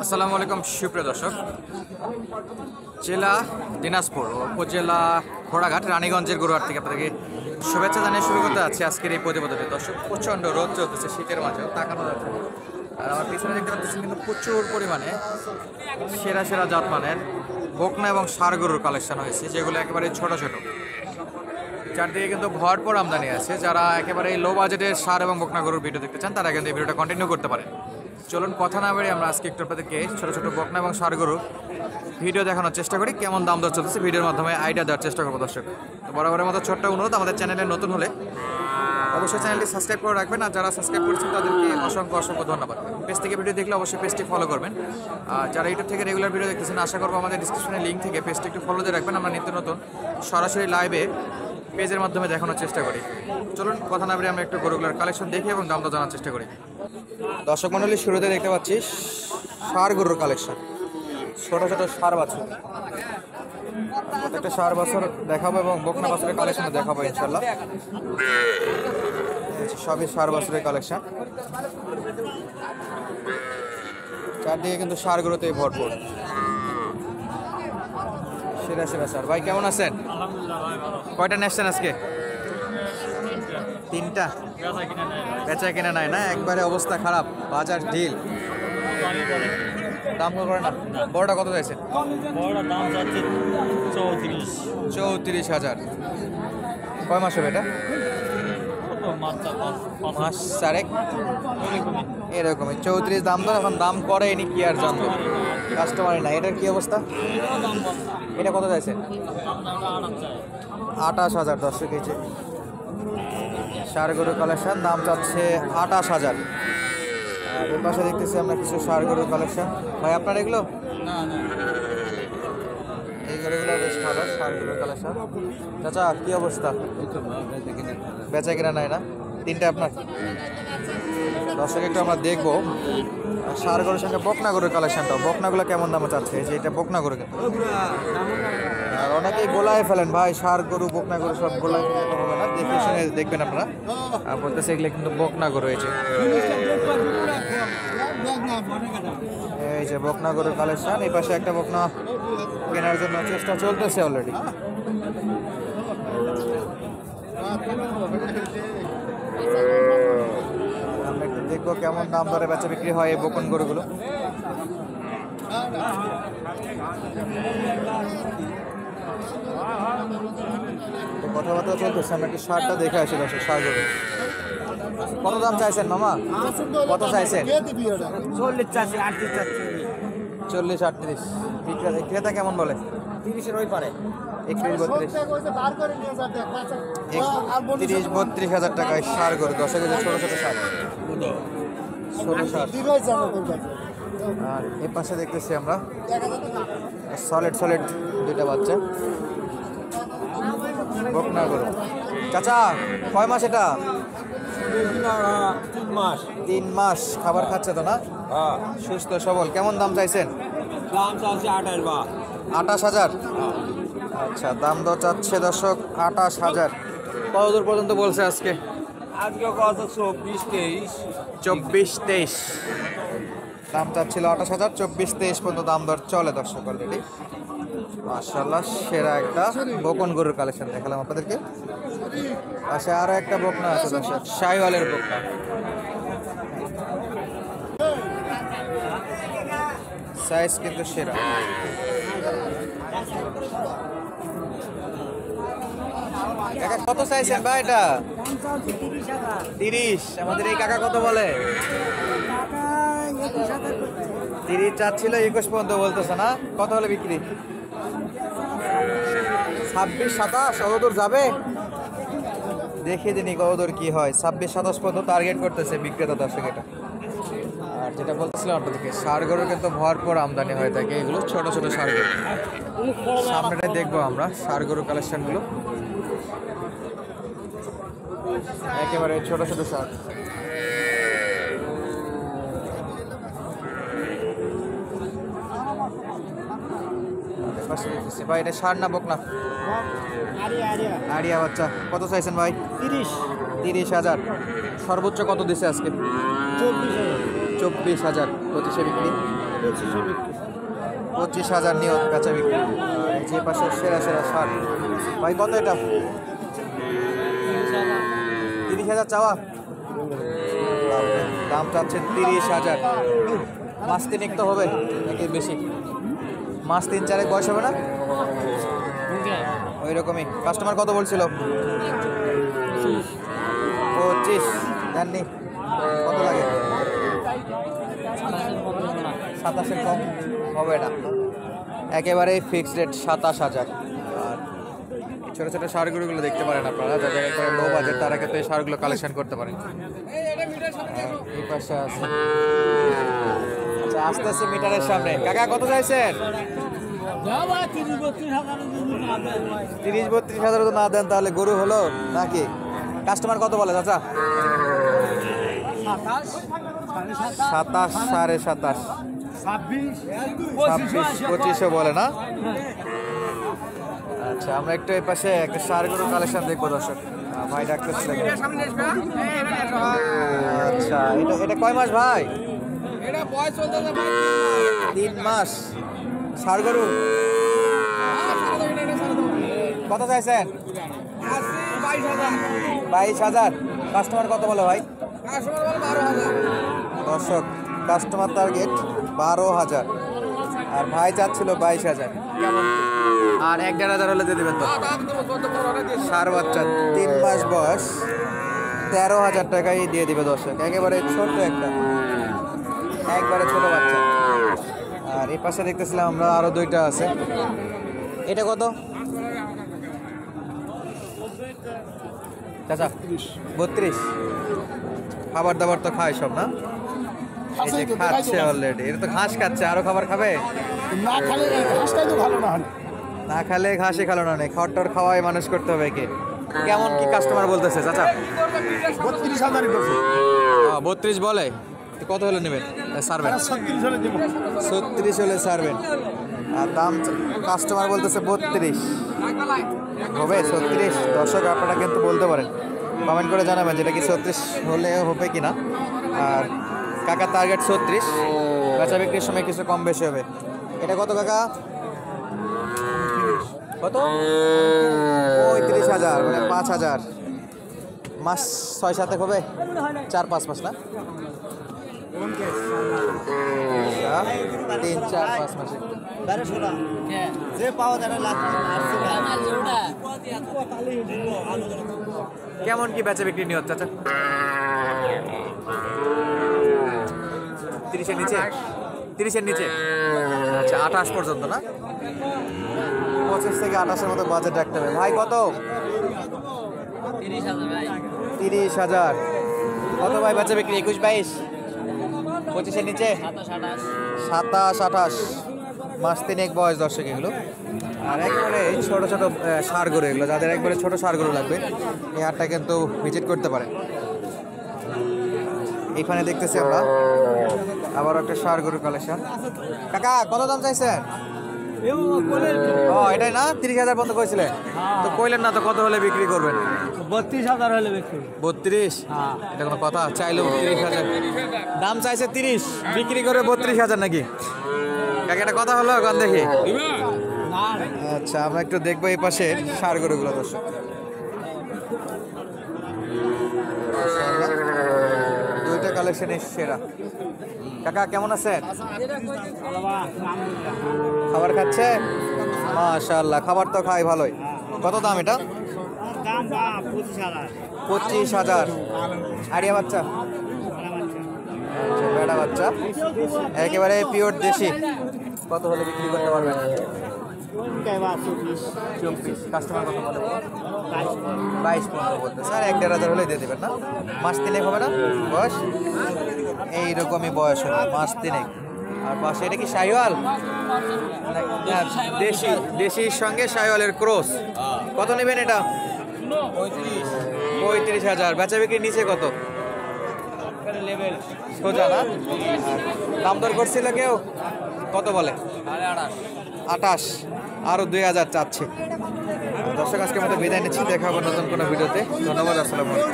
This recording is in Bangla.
আসসালামু আলাইকুম সুপ্রিয় দর্শক। জেলা দিনাজপুর, উপজেলা ঘোড়াঘাট, রানীগঞ্জের গরুহাট থেকে আপনাদেরকে শুভেচ্ছা জানিয়ে শুরু করতে যাচ্ছে আজকের এই প্রতিবেদনটি। দর্শক, প্রচণ্ড রোদ চলতেছে, শীতের মাঝেও তাকানো যাচ্ছে না। আর আমার পিছনে দেখতে পাচ্ছেন কিন্তু প্রচুর পরিমাণে সেরা সেরা জাতমানের বকনা এবং ষাঁড় গরুর কালেকশন হয়েছে, যেগুলো একেবারে ছোট ছোট। চারদিকে কিন্তু ভরপুর আমদানি আছে। যারা একেবারে লো বাজেটের ষাঁড় এবং বকনা গরুর ভিডিও দেখতে চান তারা কিন্তু এই ভিডিওটা কন্টিনিউ করতে পারেন। চলুন কথা না বেরিয়ে আমরা আজকে একটু আপনাদেরকে ছোটো ছোটো বকনা এবং ষাঁড় গরুর ভিডিও দেখানোর চেষ্টা করি, কেমন দাম দর চলতেছে ভিডিওর মাধ্যমে আইডিয়া দেওয়ার চেষ্টা করবো। দর্শক, তো বরাবরের মতো ছোট্ট অনুরোধ, আমাদের চ্যানেলে নতুন হলে অবশ্যই চ্যানেলটি সাবস্ক্রাইব করে রাখবেন। আর যারা সাবস্ক্রাইব করেছেন তাদেরকে অসংখ্য অসংখ্য ধন্যবাদ। পেজ থেকে ভিডিও দেখলে অবশ্যই পেজটি ফলো করবেন। আর যারা ইউটিউব থেকে রেগুলার ভিডিও দেখতেছেন, আশা করবো আমাদের ডিসক্রিপশনে লিঙ্ক থেকে পেজটি একটু ফলো দিয়ে রাখবেন। আমরা নিত্য নতুন সরাসরি লাইভে পেজের মাধ্যমে দেখানোর চেষ্টা করি। চলুন কথা না বেরিয়ে আমরা একটু গরুগুলোর কালেকশন দেখি এবং দাম দর জানার চেষ্টা করি। দর্শক মণ্ডলী, শুরুতে দেখতে পাচ্ছি ষাঁড় গরুর কালেকশন, ছোট ছোট ষাঁড় বাছুর। প্রত্যেকটা ষাঁড় বাছুর দেখাবো এবং বকনা বাছুরের কালেকশন দেখাবো ইনশাল্লাহ। সবই ষাঁড় বাছুরের কালেকশন। চারদিকে কিন্তু ষাঁড় গরুতেই ভরপুর। সেরা সেরা স্যার। ভাই কেমন আছেন? কয়টা নেসছেন আজকে? তিনটা। বেচা কিনা নাই না, একবারে অবস্থা খারাপ, বাজার ঢিল। দাম করে না। বড়টা কত চাইছেন? 34,000। কয় মাস হবে এটা? মাস চারেক এরকমই। 34 দাম দর, এখন দাম করে এনি কি আর জানবো, কাস্টমারই না। এটার কি অবস্থা? এটা কত চাইছেন? 28,000। 10 কেজি ষাঁড় গরুর কালেকশন, দাম চাচ্ছে 28,000। আর এর পাশে দেখতেছি আমরা কিছু ষাঁড় গরুর কালেকশন। ভাই আপনার এগুলো? এই গরুগুলো বেশ ভালো ষাঁড় গরুর কালেকশন। চাচা কি অবস্থা? বেচা কিনা নাই না? তিনটা আপনার? দর্শক, একটু আমরা দেখবো ষাঁড় গরুর সঙ্গে বকনা গরুর কালেকশনটাও। বকনাগুলো কেমন দামে চাচ্ছে? যে এটা বকনা গরু কিন্তু। আর অনেকেই গোলায় ফেলেন ভাই, ষাঁড় গরু বকনা গরু সব গোলায় ফেলে তো হবে না, দেখে শুনে দেখবেন আপনারা। আর বলতেছে এগুলো কিন্তু বকনা গরু। এই যে বকনা গরুর কালেকশন। এই পাশে একটা বকনা কেনার জন্য চেষ্টা চলতেছে অলরেডি। আমরা একটু দেখবো কেমন দাম দরে বেচা বিক্রি হয় এই বকন গরুগুলো। কথাবার্তা চলতেছে, আমরা একটু ষাঁড়টা দেখে আসি। দর্শক, ষাঁড় গরু কত দাম চাইছেন মামা? কত চাইছেন? 40-38। ক্রেতা কেমন বলে? 30-এর ওই পারে। 31-32,000 টাকায় ষাঁড় গরু। 10 কেজি ছোট ছোট ষাঁড়, ছোট ষাঁড়। আর এ পাশে দেখতেছি আমরা সলিড দুইটা বাচ্চা বকনা গরু। চাচা কয় মাস এটা? 3 মাস। খাবার খাচ্ছে তো না? সুস্থ সবল। কেমন দাম চাইছেন? 28,000। আচ্ছা, দাম দর চাচ্ছে দর্শক 28,000। কত দূর পর্যন্ত বলছে আজকে? 24-23 দাম চাচ্ছিল। 28,000, 24-23 পর্যন্ত দাম দর চলে দর্শক অলরেডি। মাশাআল্লাহ, সেরা একটা বকন গরুর কালেকশন দেখালাম আপনাদেরকে। পাশে আরো একটা বকনা আছে দর্শক, শাহিওয়ালের বকনা। সাইজ কিন্তু সেরা। কাকা কত চাইছেন ভাই এটা? 30। আমাদের এই কাকা কত বলে? 30 চাচ্ছিল, 21 পর্যন্ত বলতেছে না। কত হলে বিক্রি? 26-27। কতদূর যাবে দেখে দিনই, কতদূর কি হয়। 26-27 পর্যন্ত টার্গেট করতেছে বিক্রেতা দর্শক এটা। আর যেটা বলতেছিলাম আপনাদেরকে, ষাঁড় গরু কিন্তু ভরপুর আমদানি হয়ে থাকে। এগুলো ছোট ছোট ষাঁড় গরু। সামনেটাই দেখবো আমরা ষাঁড় গরুর কালেকশনগুলো, একেবারে ছোট ছোট ষাঁড়। ভাই এটা ষাঁড় না বকনা? আরিয়া বাচ্চা। কত চাইছেন ভাই? 30,000। সর্বোচ্চ কত দিছে আজকে? 24,000 25-এ বিক্রি। 25,000 নিয়ত বেচা বিক্রি। আর এই যে পাশে সেরা সেরা ষাঁড়। ভাই কত এটা? 30,000 চাওয়া, দাম চাচ্ছে 30,000। মাস তিনেক তো হবে নাকি বেশি? মাস 3-4 বয়স হবে না? ওই রকমই। কাস্টমার কত বলছিল? 25 জাননি কত লাগে? 27-এর কম হবে না, একেবারে ফিক্সড রেট 27,000। আর ছোটো ছোটো ষাঁড়গুলো দেখতে পারেন আপনারা, যাদের একবারে লো বাজেট তারা কিন্তু এই ষাঁড়গুলো কালেকশন করতে পারেন। এই পাশে আছে, আচ্ছা আস্তে আস্তে মিটারের সামনে। কাকা কত চাইছেন? 30-32,000 তো না দেন তাহলে গরু হলো নাকি? কাস্টমার কত বলে চাচা? 27, 27.5, 26-25 বলে না? আচ্ছা আমরা একটু এই পাশে একটা ষাঁড় গরুর কালেকশন দেখবো দর্শক। ভাই ডাকতেছিল। আচ্ছা এটা কয় মাস ভাই? 3 মাস। ষাঁড় গরু কত চাইছেন? 22,000। কাস্টমার কত বলে ভাই? দর্শক কাস্টমার টার্গেট 12,000 আর ভাই চাচ্ছিল 22,000। আর 1,500 হলে দিয়ে দেবেন তো? ষাঁড় বাচ্চা 3 মাস বয়স, 13,000 টাকাই দিয়ে দিবে দর্শক। একেবারে ছোট একটা, একবারে ছোট বাচ্চা। আর এই পাশে দেখতেছিলাম আমরা আরো 2টা আছে। এটা কত চাচা? 32। খাবার দাবার তো খায় সব না? এই যে খাচ্ছে অলরেডি, এটা তো ঘাস খাচ্ছে, আরো খাবার খাবে? না খালে ঘাসটাই তো ভালো না। না খালে ঘাসই খালো না, খাওয়ার খাওয়াই মানুষ করতে হবে একে। কেমন কি কাস্টমার বলতেছে চাচা? 32,000 বলছে। 32 বলে, তো কত হলে নেবেন? সারবেন 36 হলে দেব। 36 হলে সারবেন। আর দাম কাস্টমার বলতেছে 32 হবে। 36 দর্শক আপনারা কিন্তু বলতে পারেন, কমেন্ট করে জানাবেন যেটা কি 36 হলে হবে কিনা। আর কাকা টার্গেট 36, বেচা বিক্রির সময় কিছু কম বেশি হবে। এটা কত কাকা? কত? 35,000, মানে 5,000। মাস 6-7 হবে, 4-5 মাস না? 3-4-5 মাসে। কেমন কি বেচা বিক্রি নিয়ত চাচা? 30-এর নিচে? 30-এর নিচে, আচ্ছা 28 পর্যন্ত না? 25 থেকে 28-এর মতো বাজেট রাখতে হবে। ভাই কত? 30,000। কত ভাই বেচা বিক্রি? 21-22? 25-এর নিচে? 27-28। মাস 3 বয়স দর্শক এগুলো। আর একবারে ছোট ছোট ষাঁড় গরু এগুলো, যাদের একবারে ছোট ষাঁড় গরু লাগবে এই হাটটা কিন্তু ভিজিট করতে পারেন। এইখানে দেখতেছি আমরা আবার একটা ষাঁড় গরুর কালেকশন। কাকা কত দাম চাইছেন? এটাই না 30,000 পর্যন্ত কইছিলেন তো? কইলেন না তো কত হলে বিক্রি করবেন? 32,000 হলে বিক্রি। 32? এটা কোনো কথা? চাইলে 30,000, দাম চাইছে 30, বিক্রি করে 32,000 নাকি? কাকা এটা কথা হলো এখন দেখি। আচ্ছা আমরা একটু দেখবো এই পাশে ষাঁড় গরুগুলো দর্শক। দুইটা কালেকশনের সেরা। কাকা কেমন আছেন? খাবার খাচ্ছে? মাশাআল্লাহ, খাবার তো খাই ভালোই। কত দাম এটা? 25,000। আড়িয়া বাচ্চা? আচ্ছা বেড়া বাচ্চা, একেবারে পিওর দেশি। কত হলে বিক্রি করতে পারবেন? 24। কাস্টমার কত বলে? 22 বলতে স্যার। 1,500 হলে দিয়ে দেবেন না? মাস 3 হবে না বয়স? এইরকমই বয়স হবে, মাস 3। আর পাশে এটা কি শাহিওয়াল? দেশি, দেশির সঙ্গে শাহিওয়ালের ক্রস। কত নেবেন এটা? 35,000। বেচা বিক্রির নিচে কত? সোজা না? দাম দর করছিল কেউ? কত বলে? 28। আরো 2,000 চাচ্ছে। দর্শক আজকের মতো বিদায় নিচ্ছি, দেখা হবে নতুন কোনো ভিডিওতে। ধন্যবাদ, আসসালামু আলাইকুম।